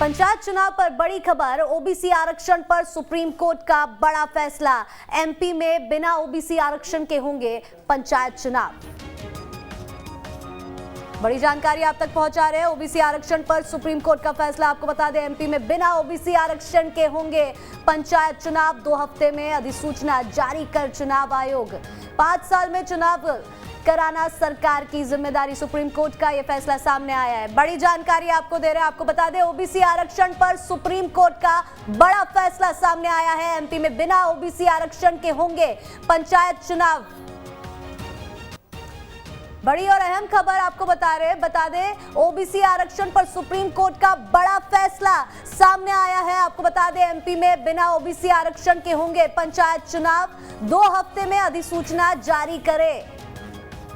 पंचायत चुनाव पर बड़ी खबर। ओबीसी आरक्षण पर सुप्रीम कोर्ट का बड़ा फैसला। एमपी में बिना ओबीसी आरक्षण के होंगे पंचायत चुनाव। बड़ी जानकारी आप तक पहुंचा रहे हैं। ओबीसी आरक्षण पर सुप्रीम कोर्ट का फैसला। आपको बता दें, एमपी में बिना ओबीसी आरक्षण के होंगे पंचायत चुनाव। 2 हफ्ते में अधिसूचना जारी कर चुनाव आयोग। 5 साल में चुनाव कराना सरकार की जिम्मेदारी। सुप्रीम कोर्ट का यह फैसला सामने आया है। बड़ी जानकारी आपको दे रहे हैं। आपको बता दें, ओबीसी आरक्षण पर सुप्रीम कोर्ट का बड़ा फैसला सामने आया है। एमपी में बिना ओबीसी आरक्षण के होंगे पंचायत चुनाव। बड़ी और अहम खबर आपको बता दें, ओबीसी आरक्षण पर सुप्रीम कोर्ट का बड़ा फैसला सामने आया है। आपको बता दें, एमपी में बिना ओबीसी आरक्षण के होंगे पंचायत चुनाव। 2 हफ्ते में अधिसूचना जारी करे।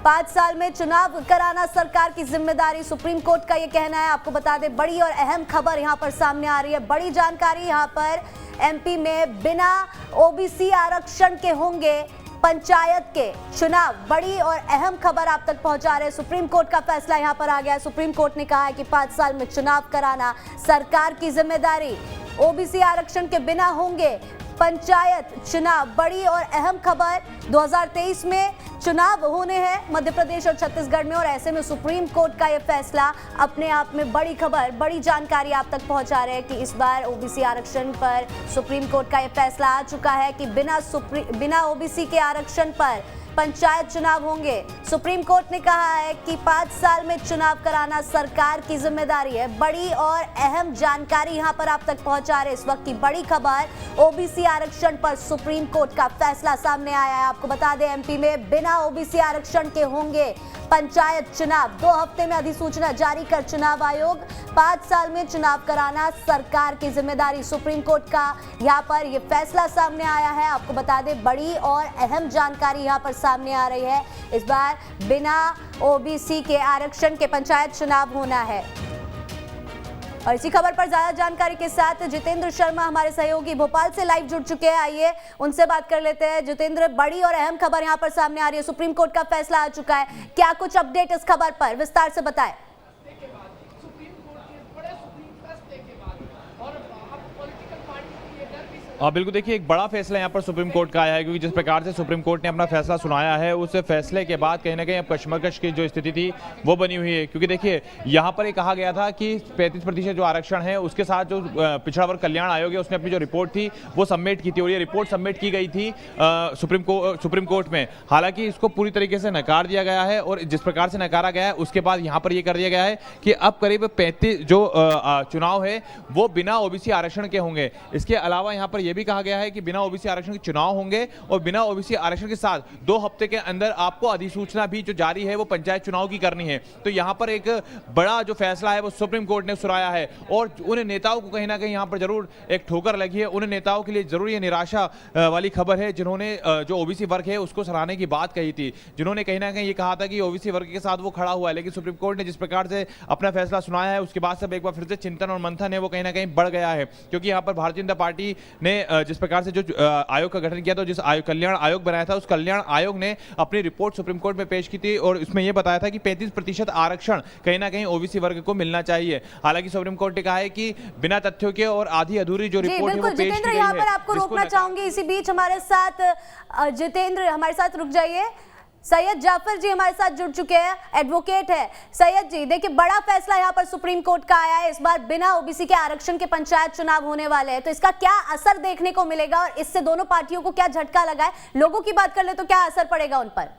5 साल में चुनाव कराना सरकार की जिम्मेदारी। सुप्रीम कोर्ट का यह कहना है। आपको बता दें, बड़ी और अहम खबर यहां पर सामने आ रही है। बड़ी जानकारी यहां पर, एमपी में बिना ओबीसी आरक्षण के होंगे पंचायत के चुनाव। बड़ी और अहम खबर आप तक पहुंचा रहे हैं। सुप्रीम कोर्ट का फैसला यहां पर आ गया है। सुप्रीम कोर्ट ने कहा है कि 5 साल में चुनाव कराना सरकार की जिम्मेदारी। ओबीसी आरक्षण के बिना होंगे पंचायत चुनाव। बड़ी और अहम खबर, 2023 में चुनाव होने हैं मध्य प्रदेश और छत्तीसगढ़ में, और ऐसे में सुप्रीम कोर्ट का यह फैसला अपने आप में बड़ी खबर, बड़ी जानकारी आप तक पहुंचा रहे हैं कि इस बार ओबीसी आरक्षण पर सुप्रीम कोर्ट का यह फैसला आ चुका है कि बिना ओबीसी के आरक्षण पर पंचायत चुनाव होंगे। सुप्रीम कोर्ट ने कहा है कि 5 साल में चुनाव कराना सरकार की जिम्मेदारी है। बड़ी और अहम जानकारी यहां पर आप तक पहुंचा रहे। इस वक्त की बड़ी खबर, ओबीसी आरक्षण पर सुप्रीम कोर्ट का फैसला सामने आया है। आपको बता दें, एमपी में बिना ओबीसी आरक्षण के होंगे पंचायत चुनाव। 2 हफ्ते में अधिसूचना जारी कर चुनाव आयोग। 5 साल में चुनाव कराना सरकार की जिम्मेदारी। सुप्रीम कोर्ट का यहाँ पर यह फैसला सामने आया है। आपको बता दें, बड़ी और अहम जानकारी यहाँ पर सामने आ रही है। इस बार बिना ओबीसी के आरक्षण के पंचायत चुनाव होना है। और इसी खबर पर ज्यादा जानकारी के साथ जितेंद्र शर्मा हमारे सहयोगी भोपाल से लाइव जुड़ चुके हैं। आइए उनसे बात कर लेते हैं। जितेंद्र, बड़ी और अहम खबर यहां पर सामने आ रही है। सुप्रीम कोर्ट का फैसला आ चुका है। क्या कुछ अपडेट इस खबर पर, विस्तार से बताएं। बिल्कुल, देखिए, एक बड़ा फैसला यहाँ पर सुप्रीम कोर्ट का आया है, क्योंकि जिस प्रकार से सुप्रीम कोर्ट ने अपना फैसला सुनाया है, उस फैसले के बाद कहीं ना कहीं अब कशमकश की जो स्थिति थी वो बनी हुई है। क्योंकि देखिए, यहाँ पर ये कहा गया था कि 35% जो आरक्षण है उसके साथ जो पिछड़ा वर्ग कल्याण आयोग है उसने अपनी जो रिपोर्ट थी वो सबमिट की थी, और ये रिपोर्ट सबमिट की गई थी सुप्रीम कोर्ट में। हालांकि इसको पूरी तरीके से नकार दिया गया है, और जिस प्रकार से नकारा गया है उसके बाद यहाँ पर यह कर दिया गया है कि अब करीब 35 जो चुनाव है वो बिना ओबीसी आरक्षण के होंगे। इसके अलावा यहाँ पर यह भी कहा गया है कि बिना ओबीसी आरक्षण के चुनाव होंगे, और बिना ओबीसी आरक्षण के साथ 2 हफ्ते के अंदर आपको अधिसूचना भी जो जारी है वो पंचायत चुनाव की करनी है। तो यहाँ पर एक बड़ा जो फैसला है वो सुप्रीम कोर्ट ने सुनाया है, और उन नेताओं को कहीं ना कहीं यहाँ पर जरूर एक ठोकर लगी है। उन नेताओं के लिए जरूर ये निराशा वाली खबर है जिन्होंने जो ओबीसी वर्ग है उसको सराहने की बात कही थी, जिन्होंने कहीं ना कहीं ये कहा था कि ओबीसी वर्ग के साथ वो खड़ा हुआ है। लेकिन सुप्रीम कोर्ट ने जिस प्रकार से अपना फैसला सुनाया है उसके बाद सब एक बार फिर से चिंतन और मंथन है वो कहीं ना कहीं बढ़ गया है। क्योंकि यहाँ पर भारतीय जनता पार्टी ने जिस प्रकार से जो आयोग का गठन किया था, जिस कल्याण आयोग बनाया था, उस कल्याण आयोग ने अपनी रिपोर्ट सुप्रीम कोर्ट में पेश की थी, और इसमें यह बताया था कि 35% आरक्षण कहीं ना कहीं ओबीसी वर्ग को मिलना चाहिए। हालांकि सुप्रीम कोर्ट ने कहा है कि बिना तथ्यों के और आधी अधूरी जो रिपोर्ट है वो पेश की गई है। यहाँ पर आपको रोकना चाहूंगी। इसी बीच हमारे साथ जितेंद्र, हमारे साथ रुक जाइए। सैयद जाफर जी हमारे साथ जुड़ चुके हैं, एडवोकेट है। सैयद जी, देखिए, बड़ा फैसला यहाँ पर सुप्रीम कोर्ट का आया है। इस बार बिना ओबीसी के आरक्षण के पंचायत चुनाव होने वाले हैं, तो इसका क्या असर देखने को मिलेगा और इससे दोनों पार्टियों को क्या झटका लगा है? लोगों की बात कर ले तो क्या असर पड़ेगा उन पर?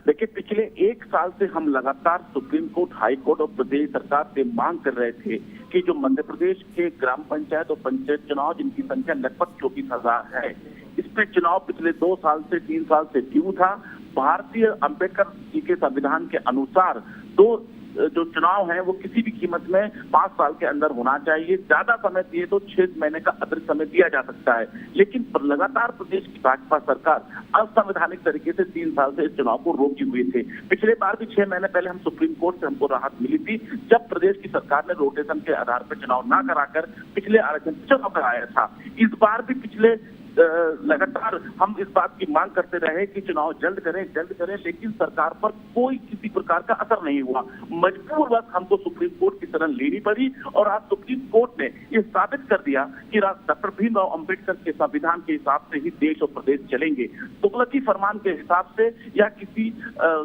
देखिए, पिछले 1 साल से हम लगातार सुप्रीम कोर्ट, हाई कोर्ट और प्रदेश सरकार से मांग कर रहे थे कि जो मध्य प्रदेश के ग्राम पंचायत और पंचायत चुनाव, जिनकी संख्या लगभग 24,000 है, इस पे चुनाव पिछले 2 साल से 3 साल से ड्यू था। भारतीय अंबेडकर जी के संविधान के अनुसार 2 जो चुनाव है वो किसी भी कीमत में 5 साल के अंदर होना चाहिए। ज्यादा समय दिए तो 6 महीने का अतिरिक्त समय दिया जा सकता है। लेकिन लगातार प्रदेश की भाजपा सरकार असंवैधानिक तरीके से 3 साल से इस चुनाव को रोके हुए थे। पिछले बार भी 6 महीने पहले हम सुप्रीम कोर्ट से हमको राहत मिली थी, जब प्रदेश की सरकार ने रोटेशन के आधार पर चुनाव न कराकर पिछले आरक्षण चुनाव कराया था। इस बार भी पिछले लगातार हम इस बात की मांग करते रहे कि चुनाव जल्द करें, लेकिन सरकार पर कोई किसी प्रकार का असर नहीं हुआ। मजबूरवश हमको सुप्रीम कोर्ट की शरण लेनी पड़ी और आज सुप्रीम कोर्ट ने यह साबित कर दिया कि डॉक्टर भीमराव अंबेडकर के संविधान के हिसाब से ही देश और प्रदेश चलेंगे, तुगलकी फरमान के हिसाब से या किसी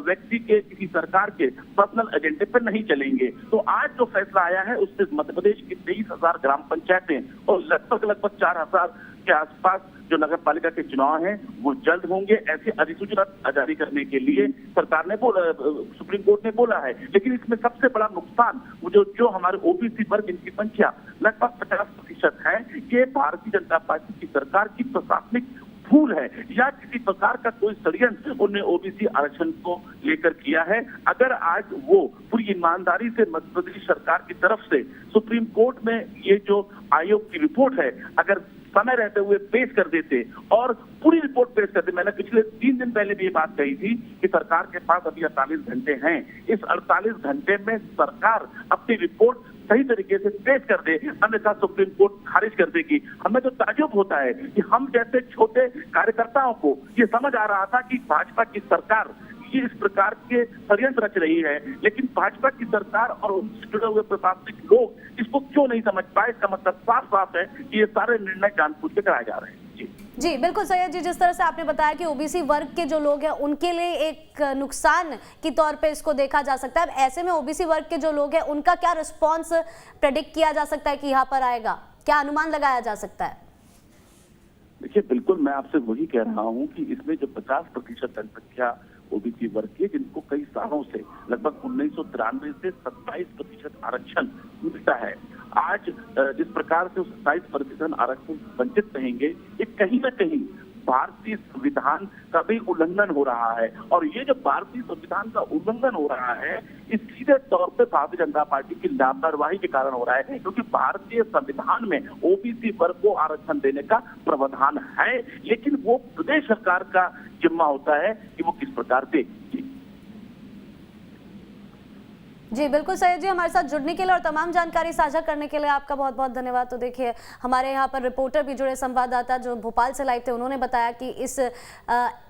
व्यक्ति के, किसी सरकार के पर्सनल एजेंडे पर नहीं चलेंगे। तो आज जो फैसला आया है उससे मध्य प्रदेश की 23,000 ग्राम पंचायतें और लगभग 4,000 के आसपास जो नगर पालिका के चुनाव हैं वो जल्द होंगे। ऐसी अधिसूचना जारी करने के लिए सरकार ने सुप्रीम कोर्ट ने बोला है, लेकिन इसमें सबसे बड़ा नुकसान वो जो हमारे ओबीसी वर्ग जिनकी संख्या लगभग 50% है, ये भारतीय जनता पार्टी की सरकार की प्रशासनिक भूल है या किसी प्रकार का कोई षड्यंत्र उन्होंने ओबीसी आरक्षण को लेकर किया है। अगर आज वो पूरी ईमानदारी से मध्य प्रदेश सरकार की तरफ से सुप्रीम कोर्ट में ये जो आयोग की रिपोर्ट है अगर समय रहते हुए पेश कर देते और पूरी रिपोर्ट पेश करते, मैंने पिछले 3 दिन पहले भी ये बात कही थी कि सरकार के पास अभी 48 घंटे हैं, इस 48 घंटे में सरकार अपनी रिपोर्ट सही तरीके से पेश कर दे, अन्यथा सुप्रीम कोर्ट खारिज कर देगी। हमें तो ताज्जुब होता है कि हम जैसे छोटे कार्यकर्ताओं को ये समझ आ रहा था कि भाजपा की सरकार ये इस प्रकार के षड्यंत्र रच रही है, लेकिन भाजपा की सरकार और उनसे जुड़े हुए प्रशासनिक लोग इसको क्यों नहीं समझ पाए। इसका मतलब साफ है कि ये सारे निर्णय जानबूझ के कराए जा रहे हैं। जी बिल्कुल सैयद जी, जिस तरह से आपने बताया कि ओबीसी वर्ग के जो लोग हैं उनके लिए एक नुकसान के तौर पे इसको देखा जा सकता है। ऐसे में ओबीसी वर्ग के जो लोग हैं उनका क्या रिस्पॉन्स प्रेडिक्ट किया जा सकता है कि यहाँ पर आएगा, क्या अनुमान लगाया जा सकता है? देखिए, बिल्कुल मैं आपसे वही कह रहा हूँ कि इसमें जो 50% जनसंख्या ओबीसी वर्ग की, जिनको कई सालों से लगभग 1993 से 27% आरक्षण मिलता है, आज जिस प्रकार से 27% आरक्षण वंचित रहेंगे, ये कहीं ना कहीं भारतीय संविधान का भी उल्लंघन हो रहा है। और ये जो भारतीय संविधान का उल्लंघन हो रहा है इस सीधे तौर पे भारतीय जनता पार्टी की लापरवाही के कारण हो रहा है, क्योंकि भारतीय संविधान में ओबीसी वर्ग को आरक्षण देने का प्रावधान है, लेकिन वो प्रदेश सरकार का जिम्मा होता है कि वो किस प्रकार दे। जी बिल्कुल सैयद जी, हमारे साथ जुड़ने के लिए और तमाम जानकारी साझा करने के लिए आपका बहुत बहुत धन्यवाद। तो देखिए, हमारे यहाँ पर रिपोर्टर भी जुड़े, संवाददाता जो भोपाल से लाइव थे, उन्होंने बताया कि इस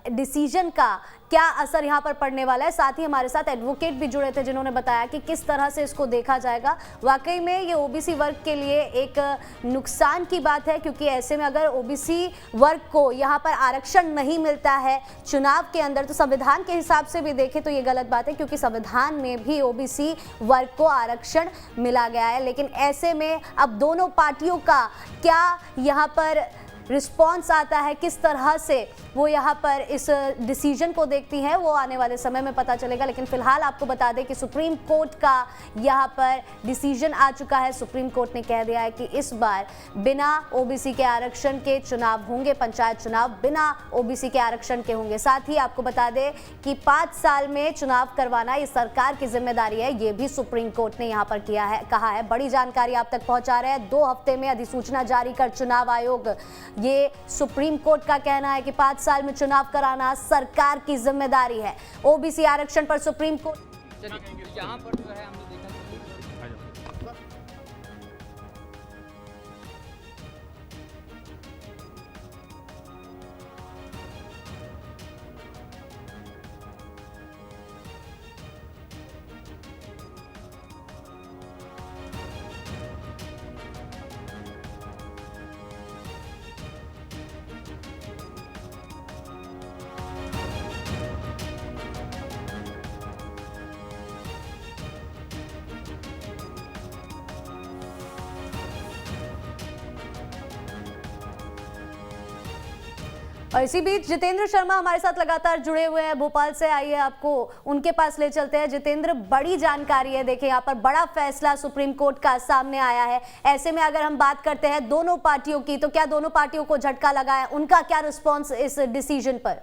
डिसीजन का क्या असर यहाँ पर पड़ने वाला है। साथ ही हमारे साथ एडवोकेट भी जुड़े थे जिन्होंने बताया कि किस तरह से इसको देखा जाएगा। वाकई में ये ओबीसी वर्ग के लिए एक नुकसान की बात है, क्योंकि ऐसे में अगर ओबीसी वर्ग को यहाँ पर आरक्षण नहीं मिलता है चुनाव के अंदर, तो संविधान के हिसाब से भी देखें तो ये गलत बात है, क्योंकि संविधान में भी ओबीसी वर्ग को आरक्षण मिला गया है। लेकिन ऐसे में अब दोनों पार्टियों का क्या यहाँ पर रिस्पॉन्स आता है, किस तरह से वो यहाँ पर इस डिसीजन को देखती हैं, वो आने वाले समय में पता चलेगा। लेकिन फिलहाल आपको बता दें कि सुप्रीम कोर्ट का यहाँ पर डिसीजन आ चुका है। सुप्रीम कोर्ट ने कह दिया है कि इस बार बिना ओबीसी के आरक्षण के चुनाव होंगे, पंचायत चुनाव बिना ओबीसी के आरक्षण के होंगे। साथ ही आपको बता दें कि 5 साल में चुनाव करवाना ये सरकार की जिम्मेदारी है, ये भी सुप्रीम कोर्ट ने यहाँ पर कहा है। बड़ी जानकारी आप तक पहुँचा रहे हैं। 2 हफ्ते में अधिसूचना जारी कर चुनाव आयोग, ये सुप्रीम कोर्ट का कहना है कि 5 साल में चुनाव कराना सरकार की जिम्मेदारी है। ओबीसी आरक्षण पर सुप्रीम कोर्ट यहाँ पर जो है हमने देखा और इसी बीच जितेंद्र शर्मा हमारे साथ लगातार जुड़े हुए हैं भोपाल से। आइए आपको उनके पास ले चलते हैं। जितेंद्र, बड़ी जानकारी है, देखिए यहाँ पर बड़ा फैसला सुप्रीम कोर्ट का सामने आया है। ऐसे में अगर हम बात करते हैं दोनों पार्टियों की, तो क्या दोनों पार्टियों को झटका लगा है, उनका क्या रिस्पॉन्स इस डिसीजन पर?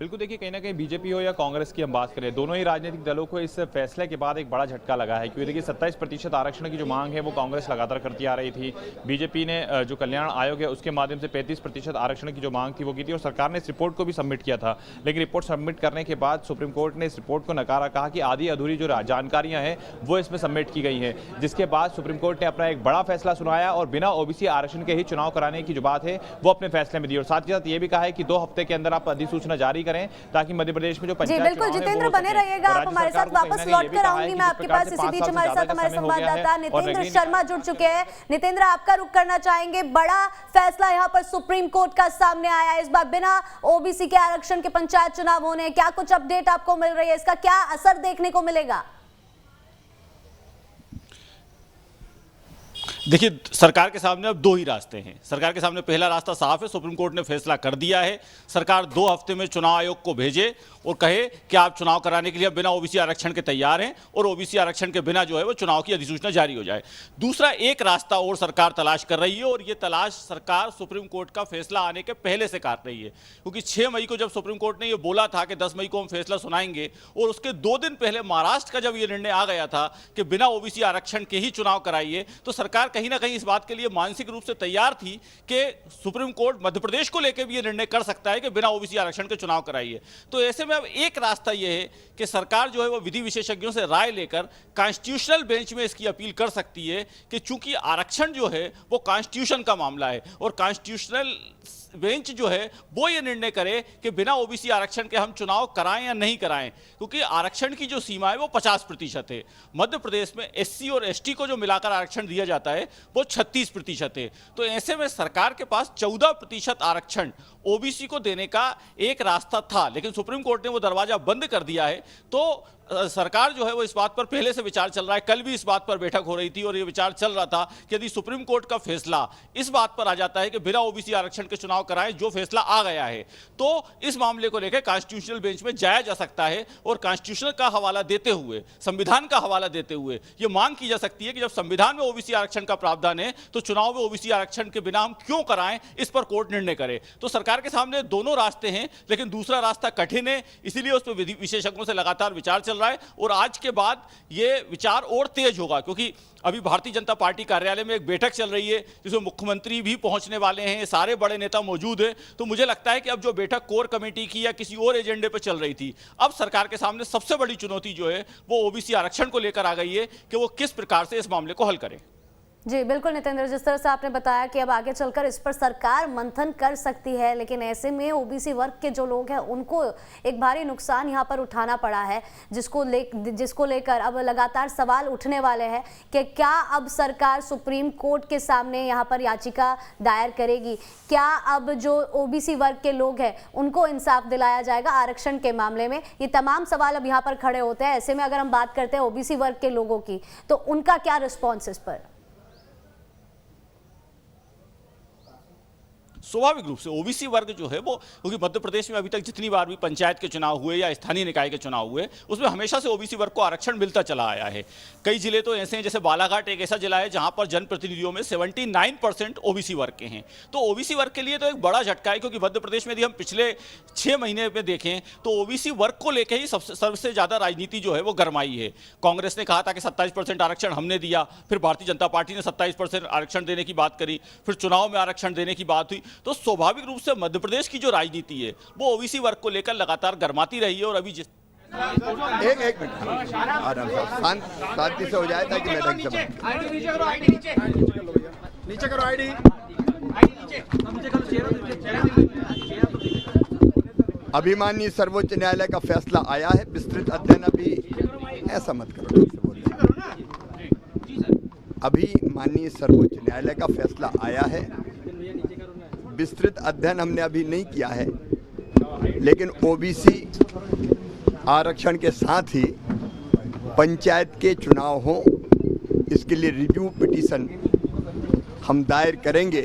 बिल्कुल, देखिए कहीं ना कहीं बीजेपी हो या कांग्रेस की हम बात करें, दोनों ही राजनीतिक दलों को इस फैसले के बाद एक बड़ा झटका लगा है, क्योंकि देखिए 27% आरक्षण की जो मांग है वो कांग्रेस लगातार करती आ रही थी। बीजेपी ने जो कल्याण आयोग है उसके माध्यम से 35% आरक्षण की जो मांग थी वो की थी, और सरकार ने इस रिपोर्ट को भी सबमिट किया था। लेकिन रिपोर्ट सबमिट करने के बाद सुप्रीम कोर्ट ने इस रिपोर्ट को नकारा, कहा कि आधी अधूरी जो जानकारियां हैं वो इसमें सबमिट की गई हैं, जिसके बाद सुप्रीम कोर्ट ने अपना एक बड़ा फैसला सुनाया और बिना ओबीसी आरक्षण के ही चुनाव कराने की जो बात है वो अपने फैसले में दी, और साथ ही साथ ये भी कहा है कि 2 हफ्ते के अंदर आप अधिसूचना जारी करें ताकि मध्य प्रदेश में जो पंचायत बिल्कुल जितेंद्र बने रहिएगा, आप हमारे साथ वापस लौट कर आऊंगी मैं आपके पास। इसी बीच हमारे साथ हमारे संवाददाता नितेंद्र शर्मा जुड़ चुके हैं। नितेंद्र, आपका रुख करना चाहेंगे, बड़ा फैसला यहां पर सुप्रीम कोर्ट का सामने आया है, इस बार बिना ओबीसी के आरक्षण के पंचायत चुनाव होने, क्या कुछ अपडेट आपको मिल रही है, इसका क्या असर देखने को मिलेगा? देखिए, सरकार के सामने अब 2 ही रास्ते हैं। सरकार के सामने पहला रास्ता साफ है, सुप्रीम कोर्ट ने फैसला कर दिया है, सरकार 2 हफ्ते में चुनाव आयोग को भेजे और कहे कि आप चुनाव कराने के लिए बिना ओबीसी आरक्षण के तैयार हैं, और ओबीसी आरक्षण के बिना जो है वो चुनाव की अधिसूचना जारी हो जाए। दूसरा एक रास्ता और सरकार तलाश कर रही है, और ये तलाश सरकार सुप्रीम कोर्ट का फैसला आने के पहले से कर रही है, क्योंकि 6 मई को जब सुप्रीम कोर्ट ने ये बोला था कि 10 मई को हम फैसला सुनाएंगे, और उसके 2 दिन पहले महाराष्ट्र का जब ये निर्णय आ गया था कि बिना ओबीसी आरक्षण के ही चुनाव कराइए, तो सरकार कहीं ना कहीं इस बात के लिए मानसिक रूप से तैयार थी कि सुप्रीम कोर्ट मध्य प्रदेश को लेकर भी ये निर्णय कर सकता है कि बिना ओबीसी आरक्षण के चुनाव कराइए। तो ऐसे में अब एक रास्ता ये है कि सरकार जो है वो विधि विशेषज्ञों से राय लेकर कॉन्स्टिट्यूशनल बेंच में इसकी अपील कर सकती है कि चूंकि आरक्षण जो है वो कॉन्स्टिट्यूशन का मामला है, और कॉन्स्टिट्यूशनल बेंच जो है वो ये निर्णय करे कि बिना ओबीसी आरक्षण के हम चुनाव कराएं या नहीं कराएं, क्योंकि आरक्षण की जो सीमा है वो 50% है। मध्य प्रदेश में एससी और एसटी को जो मिलाकर आरक्षण दिया जाता है वो 36% है। तो ऐसे में सरकार के पास 14% आरक्षण ओबीसी को देने का एक रास्ता था, लेकिन सुप्रीम कोर्ट ने वो दरवाजा बंद कर दिया है। तो सरकार जो है वो इस बात पर पहले से विचार चल रहा है, कल भी इस बात पर बैठक हो रही थी और ये विचार चल रहा था कि यदि सुप्रीम कोर्ट का फैसला इस बात पर आ जाता है कि बिना ओबीसी आरक्षण के चुनाव कराएं, जो फैसला आ गया है, तो इस मामले को लेकर कॉन्स्टिट्यूशनल बेंच में जाया जा सकता है, और कॉन्स्टिट्यूशनल का हवाला देते हुए, संविधान का हवाला देते हुए ये मांग की जा सकती है कि जब संविधान में ओबीसी आरक्षण का प्रावधान है तो चुनाव में ओबीसी आरक्षण के बिना हम क्यों कराएं, इस पर कोर्ट निर्णय करे। तो सरकार के सामने दोनों रास्ते हैं, लेकिन दूसरा रास्ता कठिन है, इसीलिए उस पर विधि विशेषज्ञों से लगातार विचार चल रहा है, और आज के बाद ये विचार और तेज होगा, क्योंकि अभी भारतीय जनता पार्टी कार्यालय में एक बैठक चल रही है जिसमें मुख्यमंत्री भी पहुंचने वाले हैं, सारे बड़े नेता मौजूद हैं। तो मुझे लगता है कि अब जो बैठक कोर कमेटी की या किसी और एजेंडे पर चल रही थी, अब सरकार के सामने सबसे बड़ी चुनौती जो है वो ओबीसी आरक्षण को लेकर आ गई है कि वो किस प्रकार से इस मामले को हल करे। जी बिल्कुल नितेंद्र, जिस तरह से आपने बताया कि अब आगे चलकर इस पर सरकार मंथन कर सकती है, लेकिन ऐसे में ओबीसी वर्ग के जो लोग हैं उनको एक भारी नुकसान यहाँ पर उठाना पड़ा है, जिसको लेकर अब लगातार सवाल उठने वाले हैं कि क्या अब सरकार सुप्रीम कोर्ट के सामने यहाँ पर याचिका दायर करेगी, क्या अब जो ओबीसी वर्ग के लोग हैं उनको इंसाफ दिलाया जाएगा आरक्षण के मामले में, ये तमाम सवाल अब यहाँ पर खड़े होते हैं। ऐसे में अगर हम बात करते हैं ओबीसी वर्ग के लोगों की, तो उनका क्या रिस्पॉन्स इस पर? स्वाभाविक रूप से ओबीसी वर्ग जो है वो, क्योंकि मध्य प्रदेश में अभी तक जितनी बार भी पंचायत के चुनाव हुए या स्थानीय निकाय के चुनाव हुए, उसमें हमेशा से ओबीसी वर्ग को आरक्षण मिलता चला आया है। कई जिले तो ऐसे हैं, जैसे बालाघाट एक ऐसा जिला है जहां पर जनप्रतिनिधियों में 79% ओबीसी वर्ग के हैं। तो ओबीसी वर्ग के लिए तो एक बड़ा झटका है, क्योंकि मध्य प्रदेश में यदि हम पिछले 6 महीने में देखें तो ओबीसी वर्ग को लेकर ही सबसे ज्यादा राजनीति जो है वो गरमाई है। कांग्रेस ने कहा था कि 27% आरक्षण हमने दिया, फिर भारतीय जनता पार्टी ने 27% आरक्षण देने की बात करी, फिर चुनाव में आरक्षण देने की बात हुई। तो स्वाभाविक रूप से मध्य प्रदेश की जो राजनीति है वो ओबीसी वर्ग को लेकर लगातार गरमाती रही है। और अभी जिस एक मिनट आराम से शांति से हो जाए ताकि मैं ढंग से नीचे करो आईडी। अभी माननीय सर्वोच्च न्यायालय का फैसला आया है, विस्तृत अध्ययन अभी ऐसा मत करो, अभी माननीय सर्वोच्च न्यायालय का फैसला आया है, विस्तृत अध्ययन हमने अभी नहीं किया है, लेकिन ओबीसी आरक्षण के साथ ही पंचायत के चुनाव हो, इसके लिए रिव्यू पिटीशन हम दायर करेंगे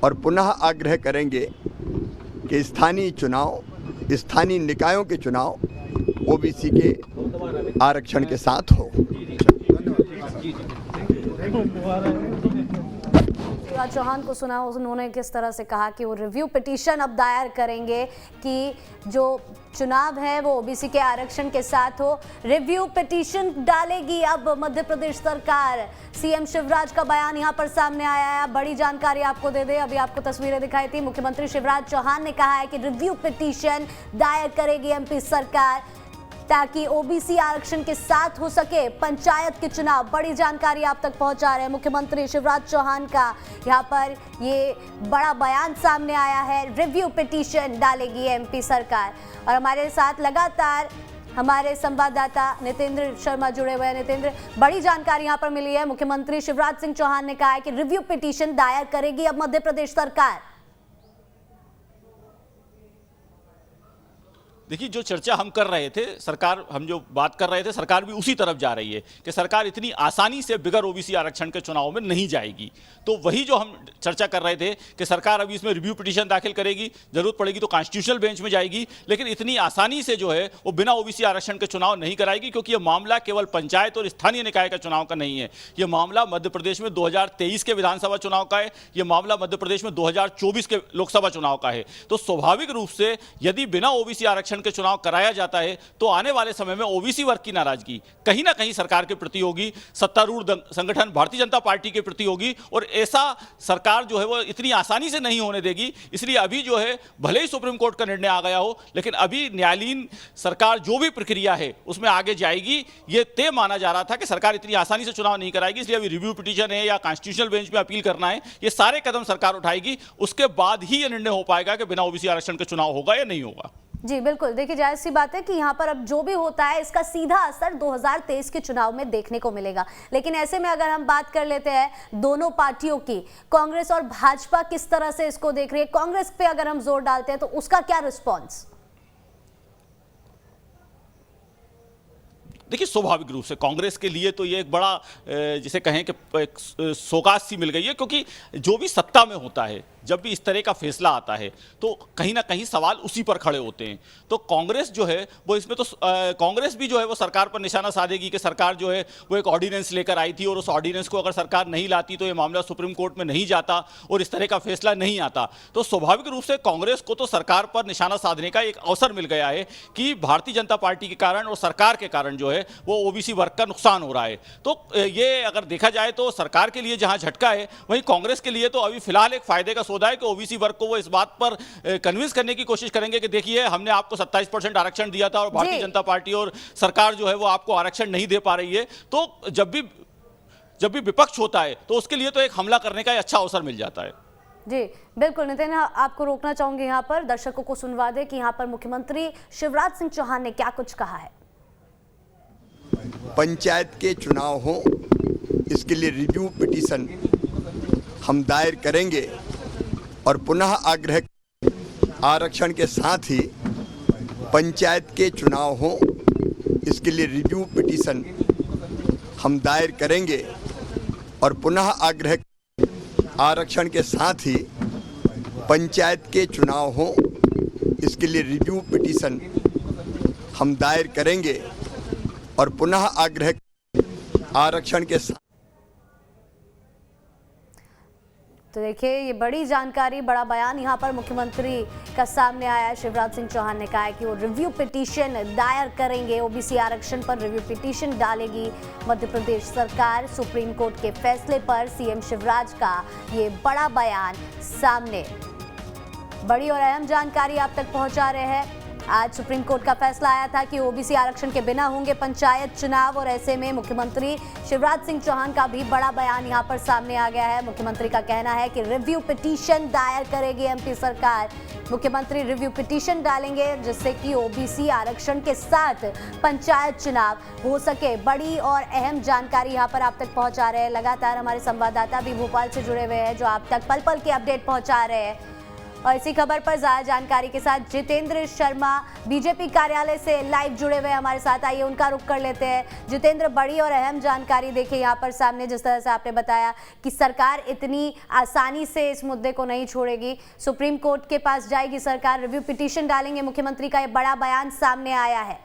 और पुनः आग्रह करेंगे कि स्थानीय चुनाव, स्थानीय निकायों के चुनाव ओबीसी के आरक्षण के साथ हो। शिवराज चौहान को सुना, उन्होंने किस तरह से कहा कि वो रिव्यू पिटीशन अब दायर करेंगे कि जो चुनाव है वो ओबीसी के आरक्षण के साथ हो। रिव्यू पिटीशन डालेगी अब मध्य प्रदेश सरकार। सीएम शिवराज का बयान यहां पर सामने आया है। बड़ी जानकारी आपको दे दे, अभी आपको तस्वीरें दिखाई थी। मुख्यमंत्री शिवराज चौहान ने कहा है कि रिव्यू पिटीशन दायर करेगी एमपी सरकार ताकि ओबीसी आरक्षण के साथ हो सके पंचायत के चुनाव। बड़ी जानकारी आप तक पहुंचा रहे हैं मुख्यमंत्री शिवराज चौहान का। यहां पर ये बड़ा बयान सामने आया है, रिव्यू पिटीशन डालेगी एमपी सरकार। और हमारे साथ लगातार हमारे संवाददाता नितेंद्र शर्मा जुड़े हुए हैं। नितेंद्र, बड़ी जानकारी यहां पर मिली है। मुख्यमंत्री शिवराज सिंह चौहान ने कहा है कि रिव्यू पिटीशन दायर करेगी अब मध्य प्रदेश सरकार। देखिए, जो चर्चा हम कर रहे थे, सरकार हम जो बात कर रहे थे, सरकार भी उसी तरफ जा रही है कि सरकार इतनी आसानी से बिगर ओबीसी आरक्षण के चुनाव में नहीं जाएगी। तो वही जो हम चर्चा कर रहे थे कि सरकार अभी इसमें रिव्यू पिटीशन दाखिल करेगी, जरूरत पड़ेगी तो कॉन्स्टिट्यूशनल बेंच में जाएगी, लेकिन इतनी आसानी से जो है वो बिना ओबीसी आरक्षण के चुनाव नहीं कराएगी, क्योंकि यह मामला केवल पंचायत और स्थानीय निकाय का चुनाव का नहीं है। यह मामला मध्य प्रदेश में 2023 के विधानसभा चुनाव का है, यह मामला मध्य प्रदेश में 2024 के लोकसभा चुनाव का है। तो स्वाभाविक रूप से यदि बिना ओबीसी आरक्षण के चुनाव कराया जाता है तो आने वाले समय में ओबीसी वर्ग की नाराजगी कहीं ना कहीं सरकार के प्रति होगी, सत्तारूढ़ संगठन भारतीय जनता पार्टी के प्रति होगी, और ऐसा सरकार जो है वो इतनी आसानी से नहीं होने देगी। इसलिए अभी जो है भले ही सुप्रीम कोर्ट का निर्णय आ गया हो, लेकिन अभी न्यायालयीन सरकार जो भी प्रक्रिया है उसमें आगे जाएगी। ये तय माना जा रहा था कि सरकार इतनी आसानी से चुनाव नहीं कराएगी, इसलिए अभी रिव्यू पिटीशन है या कॉन्स्टिट्यूशनल बेंच में अपील करना है, ये सारे कदम सरकार उठाएगी। उसके बाद ही ये निर्णय हो पाएगा कि बिना ओबीसी आरक्षण के चुनाव होगा या नहीं होगा। जी बिल्कुल, देखिए जाहिर सी बात है कि यहाँ पर अब जो भी होता है इसका सीधा असर 2023 के चुनाव में देखने को मिलेगा। लेकिन ऐसे में अगर हम बात कर लेते हैं दोनों पार्टियों की, कांग्रेस और भाजपा किस तरह से इसको देख रही है, कांग्रेस पे अगर हम जोर डालते हैं तो उसका क्या रिस्पॉन्स? देखिए, स्वाभाविक रूप से कांग्रेस के लिए तो ये एक बड़ा जिसे कहें कि एक सौगात सी मिल गई है, क्योंकि जो भी सत्ता में होता है, जब भी इस तरह का फैसला आता है तो कहीं ना कहीं सवाल उसी पर खड़े होते हैं। तो कांग्रेस जो है वो इसमें तो कांग्रेस भी जो है वो सरकार पर निशाना साधेगी कि सरकार जो है वो एक ऑर्डिनेंस लेकर आई थी और उस ऑर्डिनेंस को अगर सरकार नहीं लाती तो ये मामला सुप्रीम कोर्ट में नहीं जाता और इस तरह का फैसला नहीं आता। तो स्वाभाविक रूप से कांग्रेस को तो सरकार पर निशाना साधने का एक अवसर मिल गया है कि भारतीय जनता पार्टी के कारण और सरकार के कारण जो है वो ओबीसी वर्ग का नुकसान हो रहा है। तो ये अगर देखा जाए तो सरकार के लिए जहां झटका है, वहीं कांग्रेस के लिए तो अभी फिलहाल एक फायदे का सौदा है कि ओबीसी वर्ग को वो इस बात पर कन्विंस करने की कोशिश करेंगे कि देखिए हमने आपको 27% आरक्षण दिया था और भारतीय जनता पार्टी और सरकार जो है वो आपको आरक्षण नहीं दे पा रही है। तो जब भी विपक्ष होता है तो उसके लिए तो एक हमला करने का अच्छा अवसर मिल जाता है। जी बिल्कुल नितिन, आपको रोकना चाहूंगी यहाँ पर, दर्शकों को सुनवा दे कि यहाँ पर मुख्यमंत्री शिवराज सिंह चौहान ने क्या कुछ कहा है। पंचायत के चुनाव हो, इसके लिए रिव्यू पिटीशन हम दायर करेंगे और पुनः आग्रह आरक्षण के साथ ही पंचायत के चुनाव हो, इसके लिए रिव्यू पिटीशन हम दायर करेंगे और पुनः आग्रह आरक्षण के साथ ही पंचायत के चुनाव हो, इसके लिए रिव्यू पिटीशन हम दायर करेंगे और पुनः आग्रह आरक्षण के साथ। तो देखिए ये बड़ी जानकारी, बड़ा बयान यहाँ पर मुख्यमंत्री का सामने आया है। शिवराज सिंह चौहान ने कहा है कि वो रिव्यू पिटीशन दायर करेंगे, ओबीसी आरक्षण पर रिव्यू पिटीशन डालेगी मध्य प्रदेश सरकार। सुप्रीम कोर्ट के फैसले पर सीएम शिवराज का ये बड़ा बयान सामने। बड़ी और अहम जानकारी आप तक पहुंचा रहे हैं। आज सुप्रीम कोर्ट का फैसला आया था कि ओबीसी आरक्षण के बिना होंगे पंचायत चुनाव, और ऐसे में मुख्यमंत्री शिवराज सिंह चौहान का भी बड़ा बयान यहां पर सामने आ गया है। मुख्यमंत्री का कहना है कि रिव्यू पिटीशन दायर करेगी एमपी सरकार। मुख्यमंत्री रिव्यू पिटीशन डालेंगे जिससे कि ओबीसी आरक्षण के साथ पंचायत चुनाव हो सके। बड़ी और अहम जानकारी यहां पर आप तक पहुंचा रहे हैं। लगातार हमारे संवाददाता भी भोपाल से जुड़े हुए हैं जो आप तक पल पल के अपडेट पहुंचा रहे हैं। और इसी खबर पर ज्यादा जानकारी के साथ जितेंद्र शर्मा बीजेपी कार्यालय से लाइव जुड़े हुए हमारे साथ, आइए उनका रुख कर लेते हैं। जितेंद्र, बड़ी और अहम जानकारी देखिए यहाँ पर सामने, जिस तरह से आपने बताया कि सरकार इतनी आसानी से इस मुद्दे को नहीं छोड़ेगी, सुप्रीम कोर्ट के पास जाएगी सरकार, रिव्यू पिटीशन डालेंगे, मुख्यमंत्री का ये बड़ा बयान सामने आया है।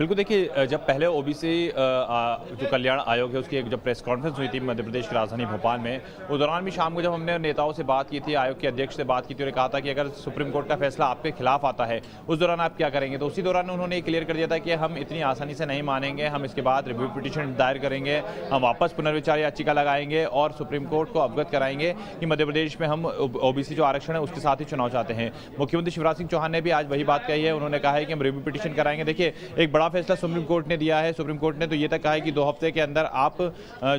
बिल्कुल देखिए, जब पहले ओबीसी जो कल्याण आयोग है उसकी एक जब प्रेस कॉन्फ्रेंस हुई थी मध्य प्रदेश की राजधानी भोपाल में, उस दौरान भी शाम को जब हमने नेताओं से बात की थी, आयोग के अध्यक्ष से बात की थी और कहा था कि अगर सुप्रीम कोर्ट का फैसला आपके खिलाफ आता है उस दौरान आप क्या करेंगे। तो उसी दौरान उन्होंने क्लियर कर दिया था कि हम इतनी आसानी से नहीं मानेंगे, हम इसके बाद रिव्यू पिटीशन दायर करेंगे, हम वापस पुनर्विचार याचिका लगाएंगे और सुप्रीम कोर्ट को अवगत कराएंगे कि मध्य प्रदेश में हम ओबीसी जो आरक्षण है उसके साथ ही चुनाव चाहते हैं। मुख्यमंत्री शिवराज सिंह चौहान ने भी आज वही बात कही है। उन्होंने कहा है कि हम रिव्यू पिटीशन कराएंगे। देखिए, एक बड़ा फैसला सुप्रीम कोर्ट ने दिया है। सुप्रीम कोर्ट ने तो ये तक कहा है कि 2 हफ्ते के अंदर आप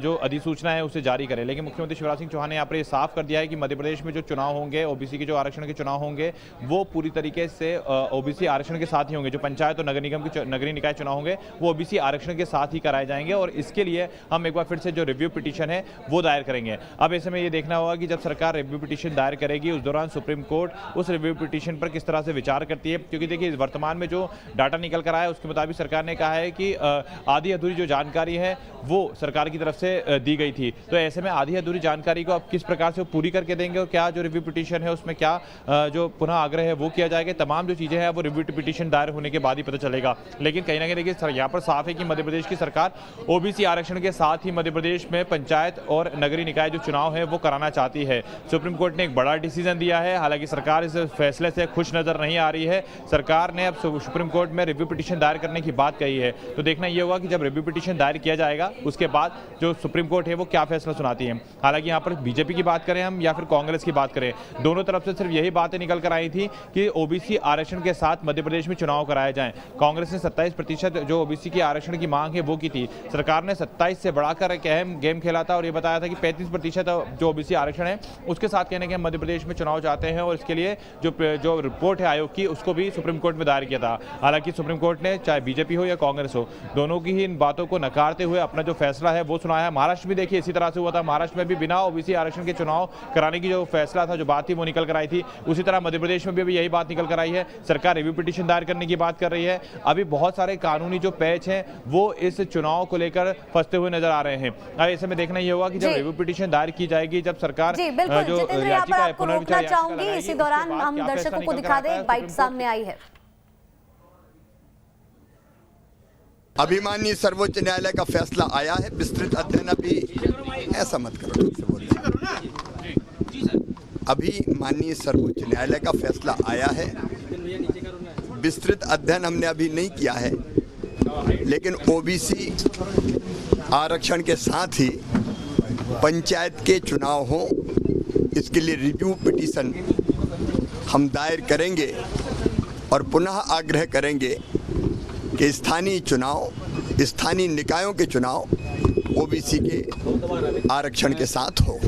जो अधिसूचना है उसे जारी करें, लेकिन मुख्यमंत्री शिवराज सिंह चौहान ने यहाँ पर ये साफ कर दिया है कि मध्य प्रदेश में जो चुनाव होंगे, ओबीसी के जो आरक्षण के चुनाव होंगे, वो पूरी तरीके से ओबीसी आरक्षण के साथ ही होंगे। जो पंचायत और नगर निगम के नगरीय निकाय चुनाव होंगे वो ओबीसी आरक्षण के साथ ही कराए जाएंगे और इसके लिए हम एक बार फिर से जो रिव्यू पिटीशन है वो दायर करेंगे। अब ऐसे में ये देखना होगा कि जब सरकार रिव्यू पिटीशन दायर करेगी उस दौरान सुप्रीम कोर्ट उस रिव्यू पिटीशन पर किस तरह से विचार करती है, क्योंकि देखिए वर्तमान में जो डाटा निकल कर आया है उसके मुताबिक सरकार ने कहा है कि आधी अधूरी जो जानकारी है वो सरकार की तरफ से दी गई थी। तो ऐसे में आधी अधूरी जानकारी को आप किस प्रकार से पूरी करके देंगे और क्या जो रिव्यू पिटीशन है उसमें क्या जो पुनः आग्रह है वो किया जाएगा, तमाम जो चीजें हैं वो रिव्यू पिटीशन दायर होने के बाद ही पता चलेगा। लेकिन कहीं ना कहीं देखिए यहाँ पर साफ है कि मध्य प्रदेश की सरकार ओबीसी आरक्षण के साथ ही मध्य प्रदेश में पंचायत और नगरीय निकाय जो चुनाव है वो कराना चाहती है। सुप्रीम कोर्ट ने एक बड़ा डिसीजन दिया है, हालांकि सरकार इस फैसले से खुश नजर नहीं आ रही है। सरकार ने अब सुप्रीम कोर्ट में रिव्यू पिटीशन दायर करने की बात कही है, तो देखना यह होगा कि जब रिव्यू पिटीशन दायर किया जाएगा उसके बाद जो सुप्रीम कोर्ट है वो क्या फैसला सुनाती है। हालांकि यहाँ पर बीजेपी की बात करें हम या फिर कांग्रेस की बात करें, दोनों तरफ से सिर्फ यही बातें निकल कर आई थी कि ओबीसी आरक्षण के साथ मध्य प्रदेश में चुनाव कराए जाएं। कांग्रेस ने 27% जो ओबीसी की आरक्षण की मांग है वो की थी, सरकार ने 27 से बढ़ाकर एक अहम गेम खेला था और ये बताया था कि 35% जो ओबीसी आरक्षण है उसके साथ कहने के मध्य प्रदेश में चुनाव चाहते हैं और इसके लिए जो रिपोर्ट है आयोग की उसको भी सुप्रीम कोर्ट में दायर किया था। हालांकि सुप्रीम कोर्ट ने चाहे बीजेपी हो या कांग्रेस हो, दोनों की ही इन बातों को नकारते हुए अपना जो फैसला है वो सुनाया है। महाराष्ट्र में देखिए इसी तरह से हुआ था, महाराष्ट्र में भी बिना ओबीसी आरक्षण के चुनाव कराने की जो फैसला था, जो बात थी वो निकल कर आई थी। उसी तरह मध्य प्रदेश में भी यही बात निकल कर आई है, सरकार रिव्यू पिटीशन दायर करने की बात कर रही है। अभी बहुत सारे कानूनी जो पैच हैं वो इस चुनाव को लेकर फंसते हुए नजर आ रहे हैं। अब ऐसे में देखना ये होगा कि जब रिव्यू पिटीशन दायर की जाएगी, जब सरकार जो याचिका है पुनर्विचार चाहूंगी, इसी दौरान हम दर्शकों को दिखा दें, एक बाइट सामने आई है। अभिमानी सर्वोच्च न्यायालय का फैसला आया है, विस्तृत अध्ययन अभी ऐसा मत करो, अभी माननीय सर्वोच्च न्यायालय का फैसला आया है, विस्तृत अध्ययन हमने अभी नहीं किया है, लेकिन ओबीसी आरक्षण के साथ ही पंचायत के चुनाव हों इसके लिए रिव्यू पिटीशन हम दायर करेंगे और पुनः आग्रह करेंगे कि स्थानीय चुनाव, स्थानीय निकायों के चुनाव ओबीसी के आरक्षण के साथ हो।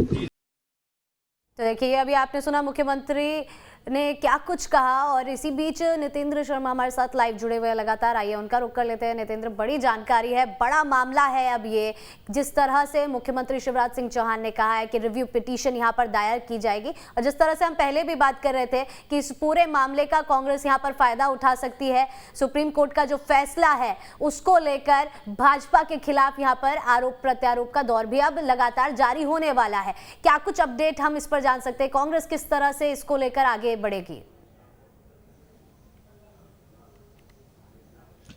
तो देखिए, अभी आपने सुना मुख्यमंत्री ने क्या कुछ कहा और इसी बीच नितेंद्र शर्मा हमारे साथ लाइव जुड़े हुए लगातार, आइए उनका रुख कर लेते हैं। नितेंद्र, बड़ी जानकारी है, बड़ा मामला है। अब ये जिस तरह से मुख्यमंत्री शिवराज सिंह चौहान ने कहा है कि रिव्यू पिटीशन यहां पर दायर की जाएगी और जिस तरह से हम पहले भी बात कर रहे थे कि इस पूरे मामले का कांग्रेस यहां पर फायदा उठा सकती है, सुप्रीम कोर्ट का जो फैसला है उसको लेकर भाजपा के खिलाफ यहां पर आरोप प्रत्यारोप का दौर भी अब लगातार जारी होने वाला है। क्या कुछ अपडेट हम इस पर जान सकते हैं? कांग्रेस किस तरह से इसको लेकर आगे बढ़ेगी?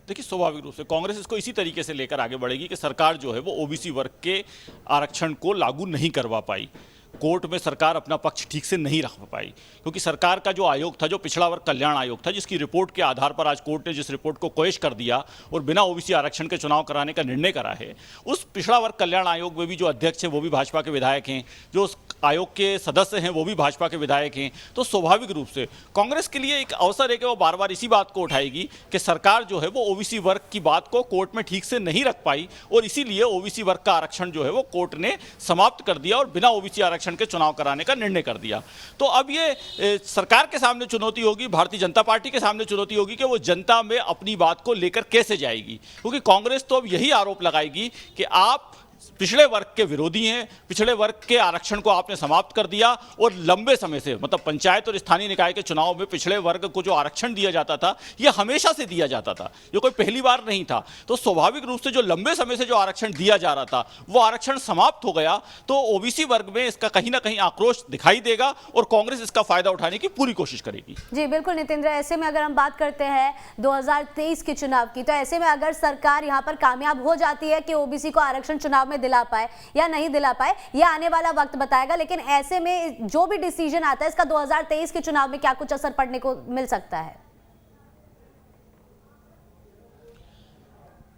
देखिए, स्वाभाविक रूप से कांग्रेस इसको इसी तरीके से लेकर आगे बढ़ेगी कि सरकार जो है वो ओबीसी वर्ग के आरक्षण को लागू नहीं करवा पाई। कोर्ट में सरकार अपना पक्ष ठीक से नहीं रख पाई, क्योंकि सरकार का जो आयोग था, जो पिछड़ा वर्ग कल्याण आयोग था, जिसकी रिपोर्ट के आधार पर आज कोर्ट ने जिस रिपोर्ट को क्वेश कर दिया और बिना ओबीसी आरक्षण के चुनाव कराने का निर्णय करा है, उस पिछड़ा वर्ग कल्याण आयोग में भी जो अध्यक्ष हैं वो भी भाजपा के विधायक हैं, जो उस आयोग के सदस्य हैं वो भी भाजपा के विधायक हैं। तो स्वाभाविक रूप से कांग्रेस के लिए एक अवसर है कि वो बार बार इसी बात को उठाएगी कि सरकार जो है वो ओबीसी वर्ग की बात को कोर्ट में ठीक से नहीं रख पाई और इसीलिए ओबीसी वर्ग का आरक्षण जो है वो कोर्ट ने समाप्त कर दिया और बिना ओबीसी आरक्षण के चुनाव कराने का निर्णय कर दिया। तो अब ये सरकार के सामने चुनौती होगी, भारतीय जनता पार्टी के सामने चुनौती होगी कि वो जनता में अपनी बात को लेकर कैसे जाएगी, क्योंकि कांग्रेस तो अब यही आरोप लगाएगी कि आप पिछड़े वर्ग के विरोधी हैं, पिछड़े वर्ग के आरक्षण को आपने समाप्त कर दिया और लंबे समय से मतलब पंचायत और स्थानीय निकाय के चुनाव में पिछड़े वर्ग को जो आरक्षण दिया जाता था यह हमेशा से दिया जाता था, ये कोई पहली बार नहीं था। तो स्वाभाविक रूप से जो लंबे समय से जो आरक्षण दिया जा रहा था वो आरक्षण समाप्त हो गया, तो ओबीसी वर्ग में इसका कहीं ना कहीं आक्रोश दिखाई देगा और कांग्रेस इसका फायदा उठाने की पूरी कोशिश करेगी। जी बिल्कुल नितेंद्र, ऐसे में अगर हम बात करते हैं 2023 के चुनाव की, तो ऐसे में अगर सरकार यहाँ पर कामयाब हो जाती है कि ओबीसी को आरक्षण चुनाव में दिला पाए या नहीं दिला पाए, यह आने वाला वक्त बताएगा, लेकिन ऐसे में जो भी डिसीजन आता है इसका 2023 के चुनाव में क्या कुछ असर पड़ने को मिल सकता है?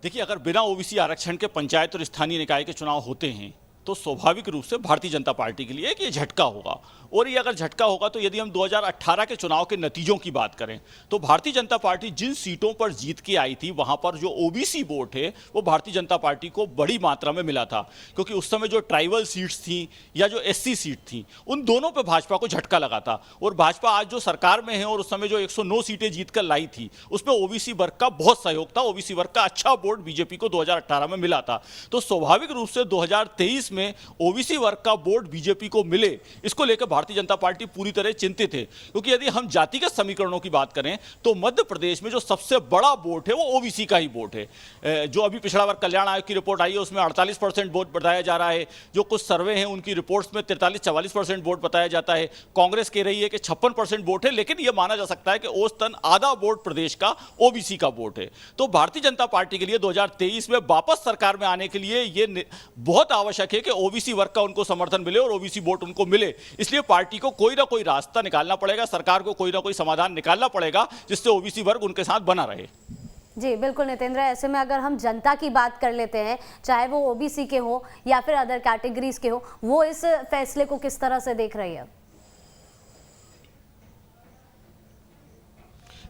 देखिए, अगर बिना ओबीसी आरक्षण के पंचायत और स्थानीय निकाय के चुनाव होते हैं तो स्वाभाविक रूप से भारतीय जनता पार्टी के लिए एक ये झटका होगा। और ये अगर झटका होगा तो यदि हम 2018 के चुनाव के नतीजों की बात करें तो भारतीय जनता पार्टी जिन सीटों पर जीत के आई थी वहां पर जो ओबीसी वोट है वो भारतीय जनता पार्टी को बड़ी मात्रा में मिला था, क्योंकि उस समय जो ट्राइबल सीट्स थी या जो एससी सीट थी उन दोनों पर भाजपा को झटका लगा था। और भाजपा आज जो सरकार में है और उस समय जो 109 सीटें जीत कर लाई थी उसमें ओबीसी वर्ग का बहुत सहयोग था, ओबीसी वर्ग का अच्छा वोट बीजेपी को 2018 में मिला था। तो स्वाभाविक रूप से 2023 में ओबीसी वर्ग का वोट बीजेपी को मिले, इसको लेकर भारतीय जनता पार्टी पूरी तरह चिंतित है। क्योंकि यदि हम जातिगत समीकरणों की बात करें तो मध्य प्रदेश में जो सबसे बड़ा वोट है वो ओबीसी का ही वोट है। जो अभी पिछड़ा वर्ग कल्याण आयोग की रिपोर्ट आई है उसमें 48% वोट बताया जा रहा है, जो कुछ सर्वे हैं उनकी रिपोर्ट्स में 43-44% वोट बताया जाता है। कांग्रेस कह रही है कि 56% वोट है, लेकिन यह माना जा सकता है कि औसतन आधा वोट प्रदेश का ओबीसी का वोट है। तो भारतीय जनता पार्टी के लिए 2023 में वापस सरकार में आने के लिए यह बहुत आवश्यक है कि ओबीसी वर्ग का उनको समर्थन मिले और ओबीसी वोट उनको मिले। इसलिए पार्टी को कोई ना कोई रास्ता निकालना पड़ेगा, सरकार को कोई ना कोई समाधान निकालना पड़ेगा जिससे ओबीसी वर्ग उनके साथ बना रहे। जी बिल्कुल नितेंद्र, ऐसे में अगर हम जनता की बात कर लेते हैं, चाहे वो ओबीसी के हो या फिर अदर कैटेगरीज के हो, वो इस फैसले को किस तरह से देख रही है?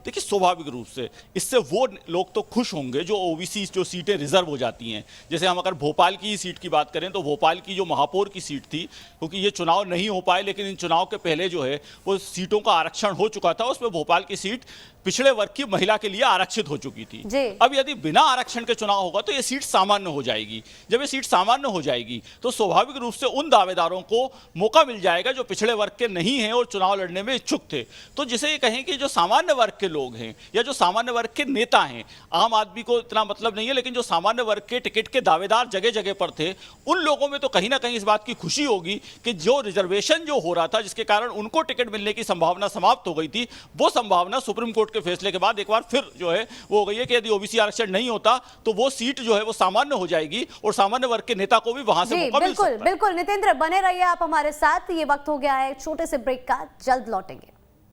देखिए, स्वाभाविक रूप से इससे वो लोग तो खुश होंगे जो ओबीसी जो सीटें रिजर्व हो जाती हैं। जैसे हम अगर भोपाल की ही सीट की बात करें तो भोपाल की जो महापौर की सीट थी, क्योंकि ये चुनाव नहीं हो पाए लेकिन इन चुनाव के पहले जो है वो सीटों का आरक्षण हो चुका था, उसमें भोपाल की सीट पिछड़े वर्ग की महिला के लिए आरक्षित हो चुकी थी। अब यदि बिना आरक्षण के चुनाव होगा तो ये सीट सामान्य हो जाएगी। जब ये सीट सामान्य हो जाएगी तो स्वाभाविक रूप से उन दावेदारों को मौका मिल जाएगा जो पिछड़े वर्ग के नहीं हैं और चुनाव लड़ने में इच्छुक थे। तो जिसे ये कहें कि जो सामान्य वर्ग के लोग हैं या जो सामान्य वर्ग के नेता हैं, आम आदमी को इतना मतलब नहीं है, लेकिन जो सामान्य वर्ग के टिकट के दावेदार जगह जगह पर थे उन लोगों में तो कहीं ना कहीं इस बात की खुशी होगी कि जो रिजर्वेशन जो हो रहा था जिसके कारण उनको टिकट मिलने की संभावना समाप्त हो गई थी, वो संभावना सुप्रीम कोर्ट के फैसले के बाद एक बार फिर जो है वो हो गई है कि यदि ओबीसी आरक्षण नहीं होता तो वो सीट जो है वो सामान्य हो जाएगी और सामान्य वर्ग के नेता को भी वहां से मौका मिल सकता है। बिल्कुल नितेंद्र, बने रहिए आप हमारे साथ। ये वक्त हो गया है छोटे से ब्रेक का, जल्द लौटेंगे।